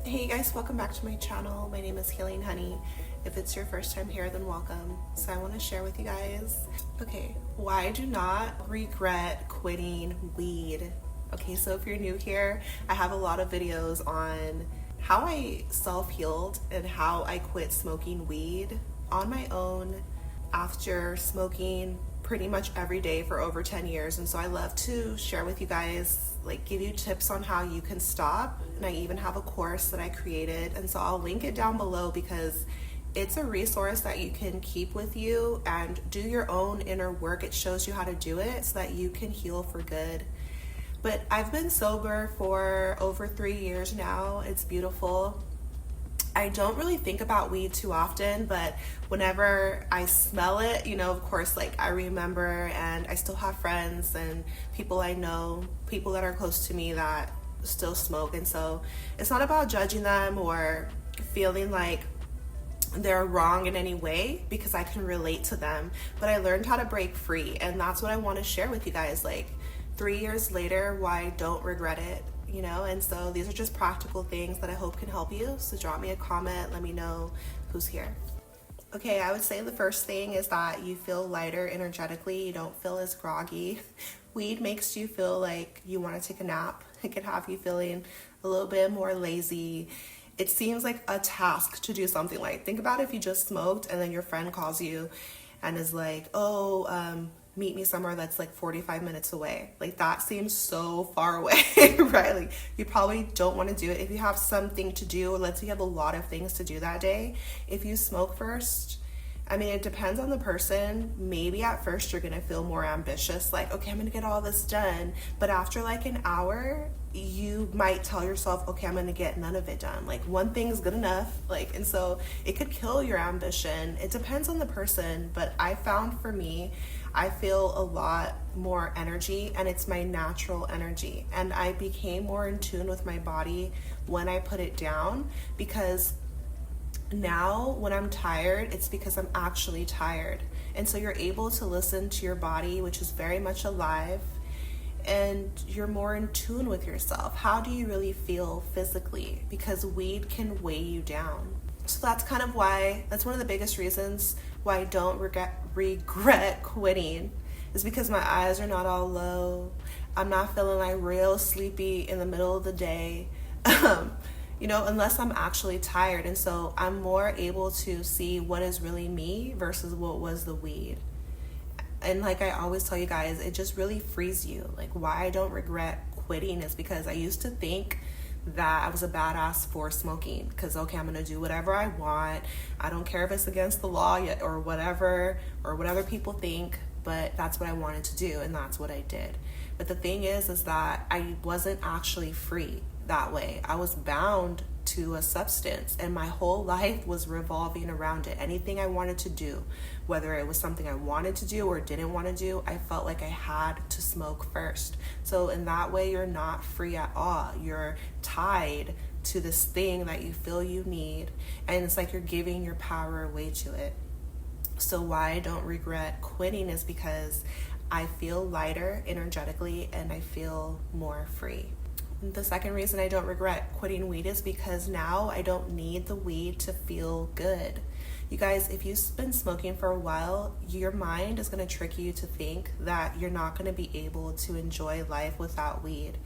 Hey guys, welcome back to my channel. My name is Healing Honey. If it's your first time here, then welcome. So I want to share with you guys, why I do not regret quitting weed. Okay, so if you're new here, I have a lot of videos on how I self-healed and how I quit smoking weed on my own after smoking pretty much every day for over 10 years. And so I love to share with you guys, give you tips on how you can stop. And I even have a course that I created, and so I'll link it down below because it's a resource that you can keep with you and do your own inner work. It shows you how to do it so that you can heal for good. But I've been sober for over 3 years now. It's beautiful. I don't really think about weed too often, but whenever I smell it, of course, I remember, and I still have friends and people I know, people that are close to me that still smoke. And so it's not about judging them or feeling like they're wrong in any way, because I can relate to them. But I learned how to break free, and that's what I want to share with you guys. 3 years later, why I don't regret it. And so these are just practical things that I hope can help you. So drop me a comment, let me know who's here. Okay, I would say the first thing is that you feel lighter energetically. You don't feel as groggy. Weed makes you feel like you want to take a nap. It can have you feeling a little bit more lazy. It seems like a task to do something. Think about if you just smoked and then your friend calls you and is like, meet me somewhere that's 45 minutes away. That seems so far away, right? You probably don't want to do it. If you have something to do, or let's say you have a lot of things to do that day, if you smoke first, it depends on the person. Maybe at first you're gonna feel more ambitious, okay, I'm gonna get all this done. But after an hour, you might tell yourself, okay, I'm gonna get none of it done. One thing's good enough. And so it could kill your ambition. It depends on the person, but I found for me, I feel a lot more energy, and it's my natural energy. And I became more in tune with my body when I put it down, because now when I'm tired, it's because I'm actually tired. And so you're able to listen to your body, which is very much alive, and you're more in tune with yourself. How do you really feel physically? Because weed can weigh you down. So that's one of the biggest reasons why I don't regret quitting, is because my eyes are not all low. I'm not feeling real sleepy in the middle of the day. Unless I'm actually tired. And so I'm more able to see what is really me versus what was the weed. And I always tell you guys, it just really frees you. Why I don't regret quitting is because I used to think that I was a badass for smoking, because okay, I'm gonna do whatever I want. I don't care if it's against the law yet or whatever people think, but that's what I wanted to do, and that's what I did. But the thing is that I wasn't actually free that way. I was bound to a substance, and my whole life was revolving around it. Anything I wanted to do, whether it was something I wanted to do or didn't want to do, I felt like I had to smoke first. So in that way, you're not free at all. You're tied to this thing that you feel you need, and it's you're giving your power away to it. So why I don't regret quitting is because I feel lighter energetically and I feel more free. The second reason I don't regret quitting weed is because now I don't need the weed to feel good. You guys, if you've been smoking for a while, your mind is going to trick you to think that you're not going to be able to enjoy life without weed.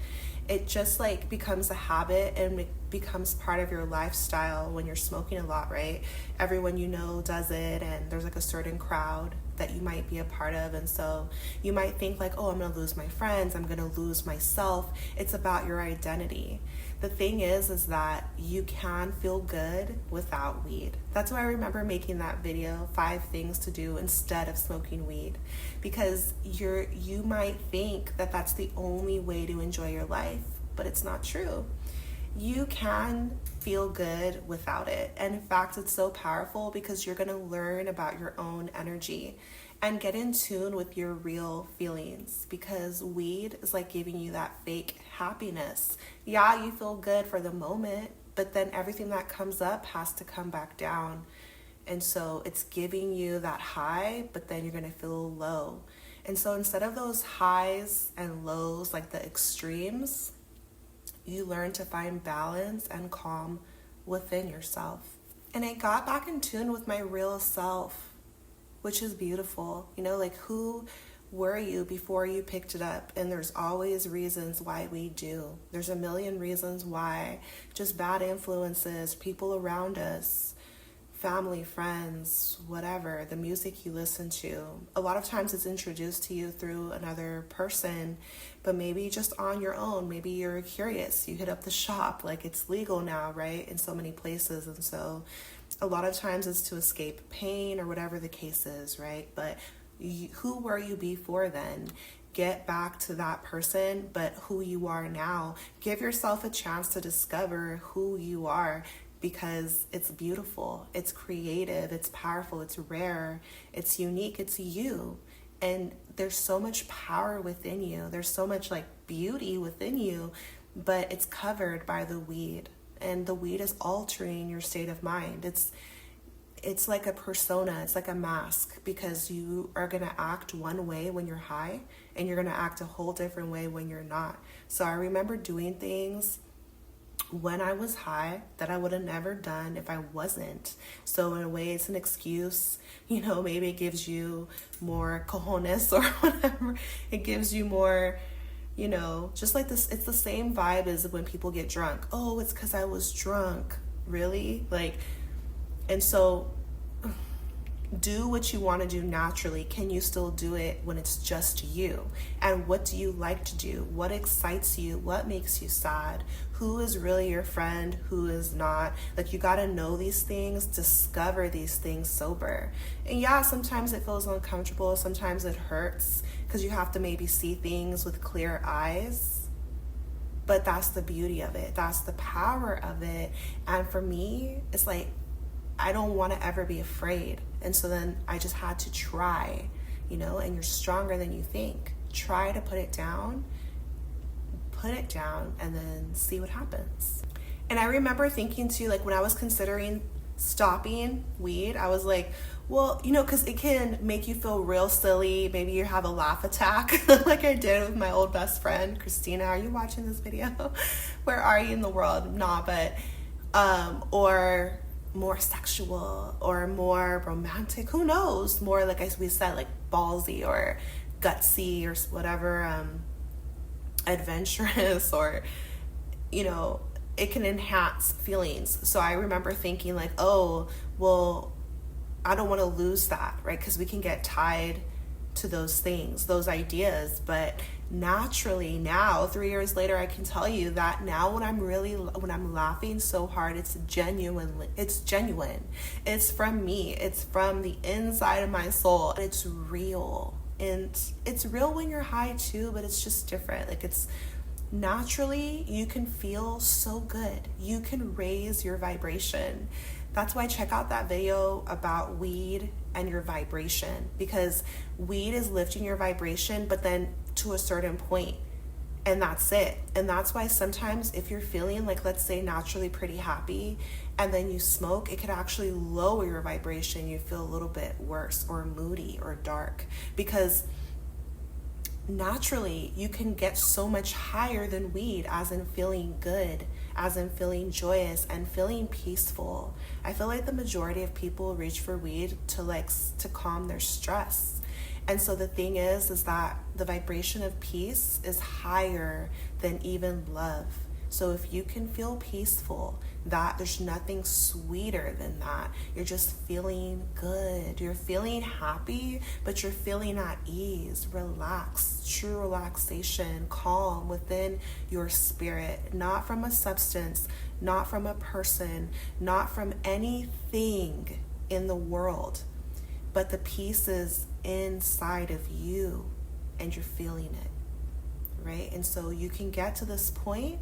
It just becomes a habit, and it becomes part of your lifestyle when you're smoking a lot, right? Everyone you know does it, and there's a certain crowd that you might be a part of. And so you might think oh, I'm gonna lose my friends, I'm gonna lose myself. It's about your identity. The thing is that you can feel good without weed. That's why I remember making that video, 5 things to do instead of smoking weed, because you might think that that's the only way to enjoy your life, but it's not true. You can feel good without it. And in fact, it's so powerful because you're going to learn about your own energy and get in tune with your real feelings, because weed is giving you that fake happiness. Yeah, you feel good for the moment, but then everything that comes up has to come back down. And so it's giving you that high, but then you're going to feel low. And so instead of those highs and lows, the extremes, you learn to find balance and calm within yourself. And I got back in tune with my real self, which is beautiful. You know, like, who were you before you picked it up? And there's always reasons why we do. There's a million reasons why. Just bad influences, people around us, family, friends, whatever, the music you listen to. A lot of times it's introduced to you through another person, but maybe just on your own. Maybe you're curious. You hit up the shop, like, it's legal now, right? In so many places. And so a lot of times it's to escape pain or whatever the case is, right? But who were you before then? Get back to that person, but who you are now. Give yourself a chance to discover who you are, because it's beautiful, it's creative, it's powerful, it's rare, it's unique, it's you. And there's so much power within you. There's so much like beauty within you, but it's covered by the weed. And the weed is altering your state of mind. It's like a persona, it's like a mask, because you are going to act one way when you're high and you're going to act a whole different way when you're not. So I remember doing things when I was high that I would have never done if I wasn't. So in a way, it's an excuse. You know, maybe it gives you more cojones or whatever. It gives you more, you know, just like this. It's the same vibe as when people get drunk. Oh, it's because I was drunk. Really? Like, and so do what you want to do naturally. Can you still do it when it's just you? And what do you like to do? What excites you? What makes you sad? Who is really your friend? Who is not? Like, you got to know these things, discover these things sober. And yeah, sometimes it feels uncomfortable. Sometimes it hurts because you have to maybe see things with clear eyes. But that's the beauty of it. That's the power of it. And for me, it's like, I don't want to ever be afraid. And so then I just had to try, you know, and you're stronger than you think. Try to put it down, and then see what happens. And I remember thinking too, like, when I was considering stopping weed, I was like, well, you know, because it can make you feel real silly. Maybe you have a laugh attack like I did with my old best friend, Christina. Are you watching this video? Where are you in the world? Nah, but, or more sexual or more romantic, who knows, more like, as we said, like ballsy or gutsy or whatever, adventurous, or, you know, it can enhance feelings. So I remember thinking like, oh, well, I don't want to lose that, right? Because we can get tied to those things, those ideas. But naturally now, 3 years later, I can tell you that now when I'm laughing so hard, it's genuine. It's from me. It's from the inside of my soul. It's real. And it's real when you're high too, but it's just different. Like, it's naturally, you can feel so good. You can raise your vibration. That's why check out that video about weed and your vibration, because weed is lifting your vibration, but then to a certain point, and that's it. And that's why sometimes if you're feeling like, let's say, naturally pretty happy, and then you smoke, it could actually lower your vibration. You feel a little bit worse or moody or dark, because naturally you can get so much higher than weed, as in feeling good, as in feeling joyous and feeling peaceful. I feel like the majority of people reach for weed to calm their stress. And so the thing is that the vibration of peace is higher than even love. So if you can feel peaceful, that there's nothing sweeter than that. You're just feeling good. You're feeling happy, but you're feeling at ease, relaxed, true relaxation, calm within your spirit, not from a substance, not from a person, not from anything in the world, but the peace is inside of you and you're feeling it, right? And so you can get to this point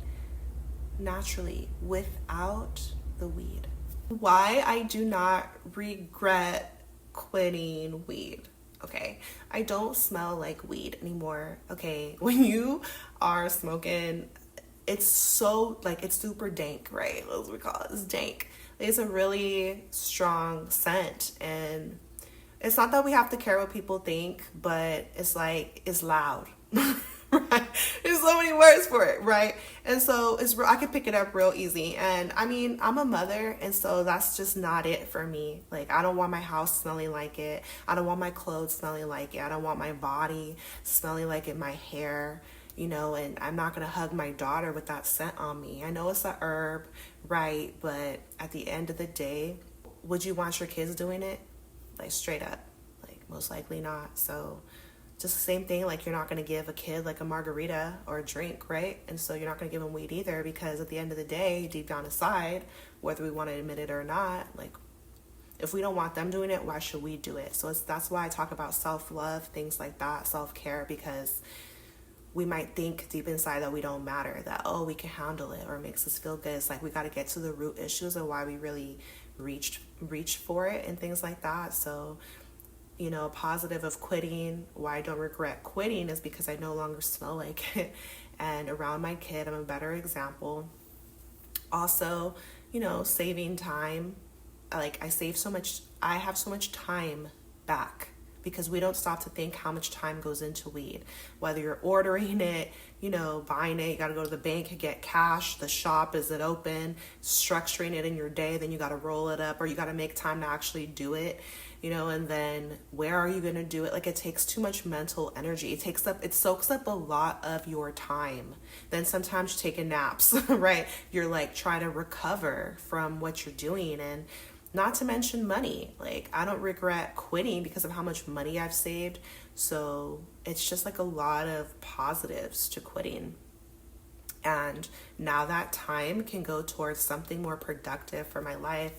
naturally without the weed. Why I do not regret quitting weed. Okay, I don't smell like weed anymore. Okay, when you are smoking, it's so like, it's super dank, right? As we call it, it's dank. It's a really strong scent, and it's not that we have to care what people think, but it's like, it's loud. Right? It's so many words for it, right? And so I could pick it up real easy. And I mean, I'm a mother, and so that's just not it for me. Like, I don't want my house smelling like it. I don't want my clothes smelling like it. I don't want my body smelling like it, my hair, and I'm not going to hug my daughter with that scent on me. I know it's a herb, right? But at the end of the day, would you want your kids doing it? Like, straight up, like, most likely not. So just the same thing, like, you're not going to give a kid like a margarita or a drink, right? And so you're not going to give them weed either, because at the end of the day, deep down inside, whether we want to admit it or not, like, if we don't want them doing it, why should we do it? So that's why I talk about self-love, things like that, self-care, because we might think deep inside that we don't matter, that, oh, we can handle it, or it makes us feel good. It's like we got to get to the root issues of why we really reach for it and things like that. So, positive of quitting, why I don't regret quitting is because I no longer smell like it. And around my kid, I'm a better example. Also, saving time. Like, I have so much time back, because we don't stop to think how much time goes into weed. Whether you're ordering it, buying it, you got to go to the bank and get cash, the shop, is it open, structuring it in your day, then you got to roll it up, or you got to make time to actually do it, and then where are you going to do it? Like, it takes too much mental energy. It soaks up a lot of your time. Then sometimes you're taking naps, right? You're like trying to recover from what you're doing. And not to mention money. Like, I don't regret quitting because of how much money I've saved. So it's just like a lot of positives to quitting. And now that time can go towards something more productive for my life.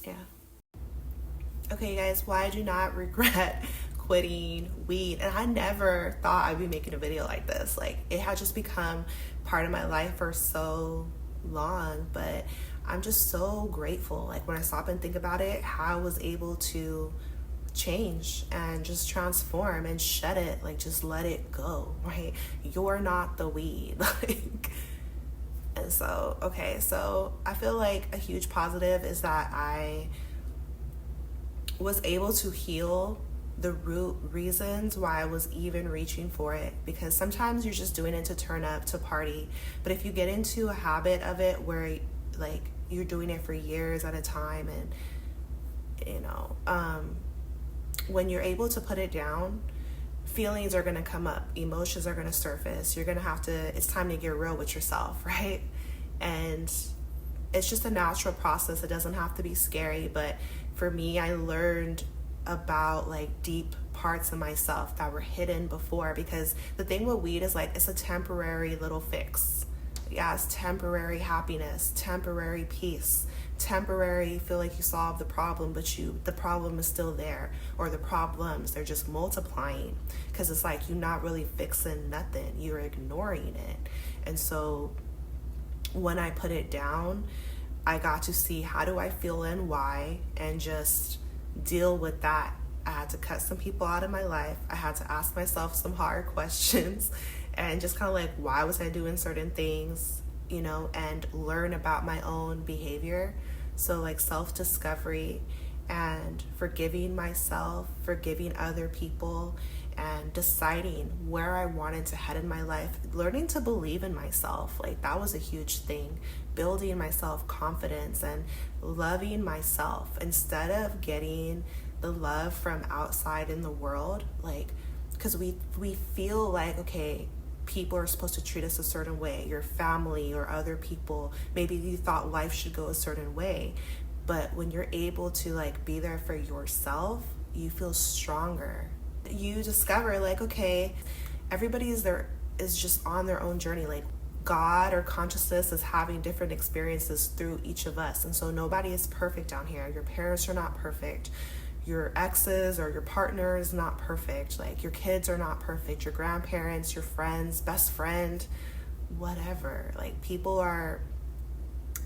Yeah. Okay, guys, why I do not regret quitting weed. And I never thought I'd be making a video like this. Like, it had just become part of my life for so long, but I'm just so grateful. Like, when I stop and think about it, how I was able to change and just transform and shed it, like, just let it go, right? You're not the weed. And so, okay, so I feel like a huge positive is that I was able to heal the root reasons why I was even reaching for it, because sometimes you're just doing it to turn up, to party. But if you get into a habit of it where, like, you're doing it for years at a time, and when you're able to put it down, feelings are going to come up, emotions are going to surface. You're going to have to, it's time to get real with yourself, right? And it's just a natural process. It doesn't have to be scary. But for me, I learned about, like, deep parts of myself that were hidden before, because the thing with weed is, like, it's a temporary little fix. Yeah, it's temporary happiness, temporary peace, temporary feel like you solved the problem, but the problem is still there, or the problems, they're just multiplying, because it's like you're not really fixing nothing, you're ignoring it. And so when I put it down, I got to see, how do I feel and why, and just deal with that. I had to cut some people out of my life. I had to ask myself some hard questions, and just kind of like, why was I doing certain things, and learn about my own behavior. So, like, self-discovery and forgiving myself, forgiving other people, and deciding where I wanted to head in my life, learning to believe in myself. Like, that was a huge thing. Building my self-confidence and loving myself instead of getting the love from outside in the world. Like, because we feel like, okay, people are supposed to treat us a certain way, your family or other people. Maybe you thought life should go a certain way. But when you're able to, like, be there for yourself, you feel stronger. You discover, like, okay, everybody is just on their own journey. Like, God or consciousness is having different experiences through each of us. And so nobody is perfect down here. Your parents are not perfect. Your exes or your partner is not perfect. Like, your kids are not perfect. Your grandparents, your friends, best friend, whatever. Like,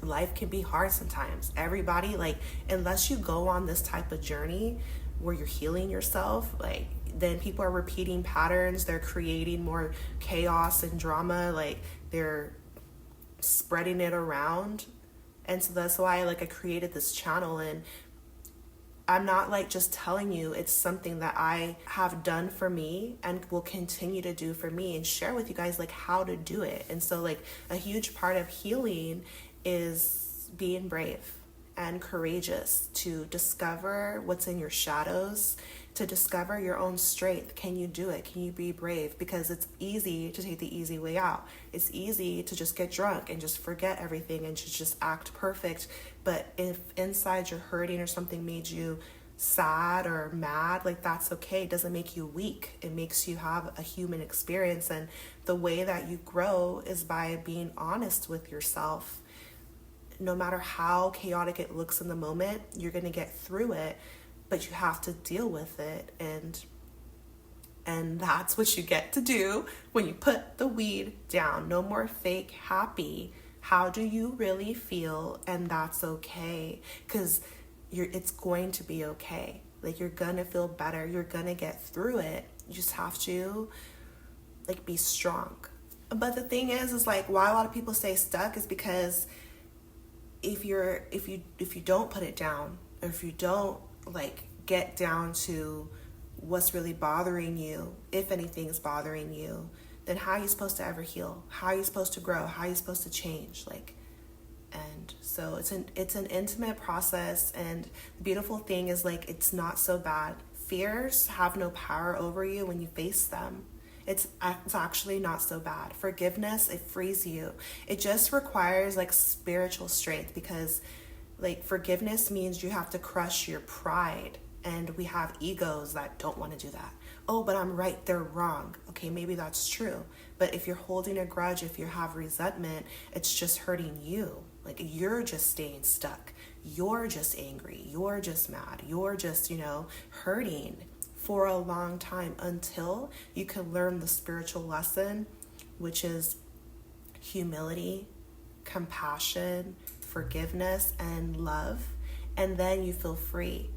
life can be hard sometimes. Everybody, like, unless you go on this type of journey where you're healing yourself, like, then people are repeating patterns. They're creating more chaos and drama. Like, they're spreading it around. And so that's why, like, I created this channel. And I'm not like just telling you, it's something that I have done for me and will continue to do for me, and share with you guys like how to do it. And so like a huge part of healing is being brave and courageous to discover what's in your shadows, to discover your own strength. Can you do it? Can you be brave? Because it's easy to take the easy way out. It's easy to just get drunk and just forget everything and to just act perfect. But if inside you're hurting or something made you sad or mad, like that's okay. It doesn't make you weak. It makes you have a human experience. And the way that you grow is by being honest with yourself. No matter how chaotic it looks in the moment, you're going to get through it, but you have to deal with it. And that's what you get to do when you put the weed down. No more fake happy. How do you really feel? And that's okay, because it's going to be okay. Like, you're going to feel better. You're going to get through it. You just have to like be strong. But the thing is like why a lot of people stay stuck is because if you don't put it down, or if you don't like get down to what's really bothering you, if anything's bothering you, then how are you supposed to ever heal? How are you supposed to grow? How are you supposed to change? Like, and so it's an intimate process. And the beautiful thing is like it's not so bad. Fears have no power over you when you face them. It's actually not so bad. Forgiveness, it frees you. It just requires like spiritual strength, because like forgiveness means you have to crush your pride, and we have egos that don't want to do that. Oh, but I'm right, they're wrong. Okay, maybe that's true. But if you're holding a grudge, if you have resentment, it's just hurting you. Like, you're just staying stuck. You're just angry. You're just mad. You're just, hurting for a long time until you can learn the spiritual lesson, which is humility, compassion, forgiveness, and love. And then you feel free.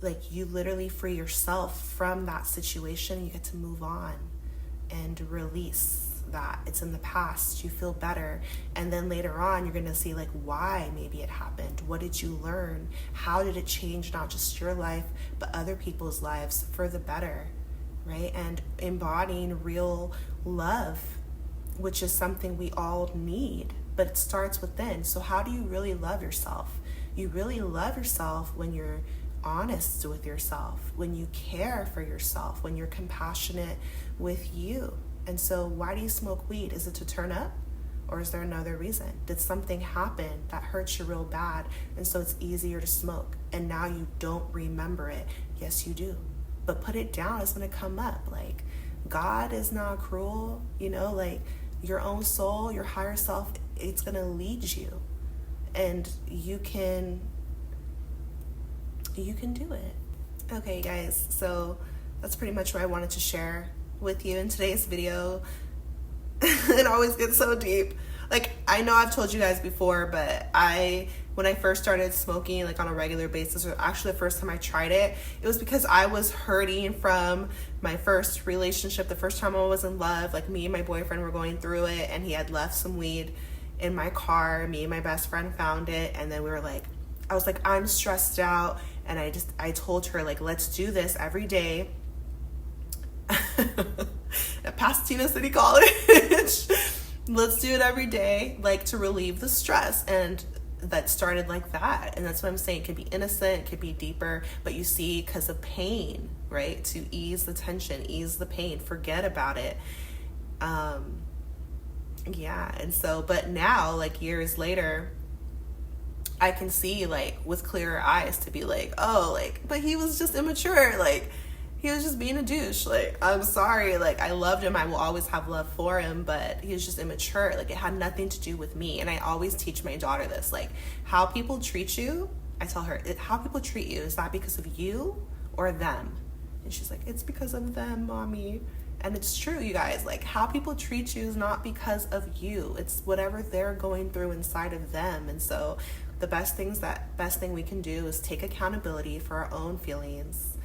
Like, you literally free yourself from that situation. You get to move on and release that. It's in the past. You feel better. And then later on, you're going to see like why maybe it happened. What did you learn? How did it change not just your life, but other people's lives for the better, right? And embodying real love, which is something we all need, but it starts within. So how do you really love yourself? You really love yourself when you're honest with yourself, when you care for yourself, when you're compassionate with you. And so why do you smoke weed? Is it to turn up? Or is there another reason? Did something happen that hurts you real bad, and so it's easier to smoke, and now you don't remember it? Yes, you do. But put it down, it's going to come up. Like, God is not cruel, like your own soul, your higher self, it's going to lead you. And you can do it. Okay, guys, so that's pretty much what I wanted to share with you in today's video. It always gets so deep. Like, I know I've told you guys before, but when I first started smoking like on a regular basis, or actually the first time I tried it, it was because I was hurting from my first relationship. The first time I was in love, like me and my boyfriend were going through it, and he had left some weed in my car. Me and my best friend found it, and then I was like, I'm stressed out, and I told her like, let's do this every day at Pasadena City College. Let's do it every day, like, to relieve the stress. And that started like that. And that's what I'm saying. It could be innocent, it could be deeper, but you see, because of pain, right? To ease the tension, ease the pain, forget about it. Yeah. And so, but now, like years later, I can see like with clearer eyes to be like, oh, like, but he was just immature. Like, he was just being a douche. Like, I'm sorry. Like, I loved him. I will always have love for him, but he was just immature. Like, it had nothing to do with me. And I always teach my daughter this, like, how people treat you. I tell her, how people treat you, is that because of you or them? And she's like, it's because of them, mommy. And it's true, you guys. Like, how people treat you is not because of you. It's whatever they're going through inside of them. And so the best thing we can do is take accountability for our own feelings,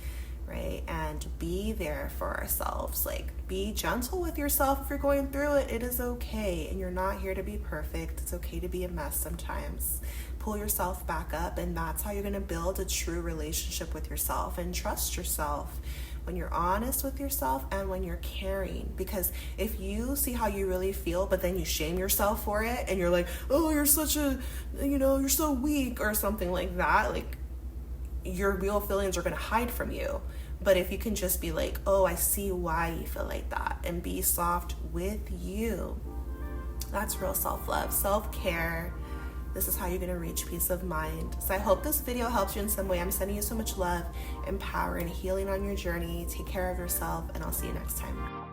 right? And be there for ourselves. Like, be gentle with yourself if you're going through it. It is okay, and you're not here to be perfect. It's okay to be a mess sometimes. Pull yourself back up, and that's how you're going to build a true relationship with yourself and trust yourself. When you're honest with yourself and when you're caring. Because if you see how you really feel, but then you shame yourself for it, and you're like, oh, you're such a, you're so weak or something like that, like, your real feelings are going to hide from you. But if you can just be like, oh, I see why you feel like that, and be soft with you, that's real self-love, self-care. This is how you're going to reach peace of mind. So I hope this video helps you in some way. I'm sending you so much love and power and healing on your journey. Take care of yourself, and I'll see you next time.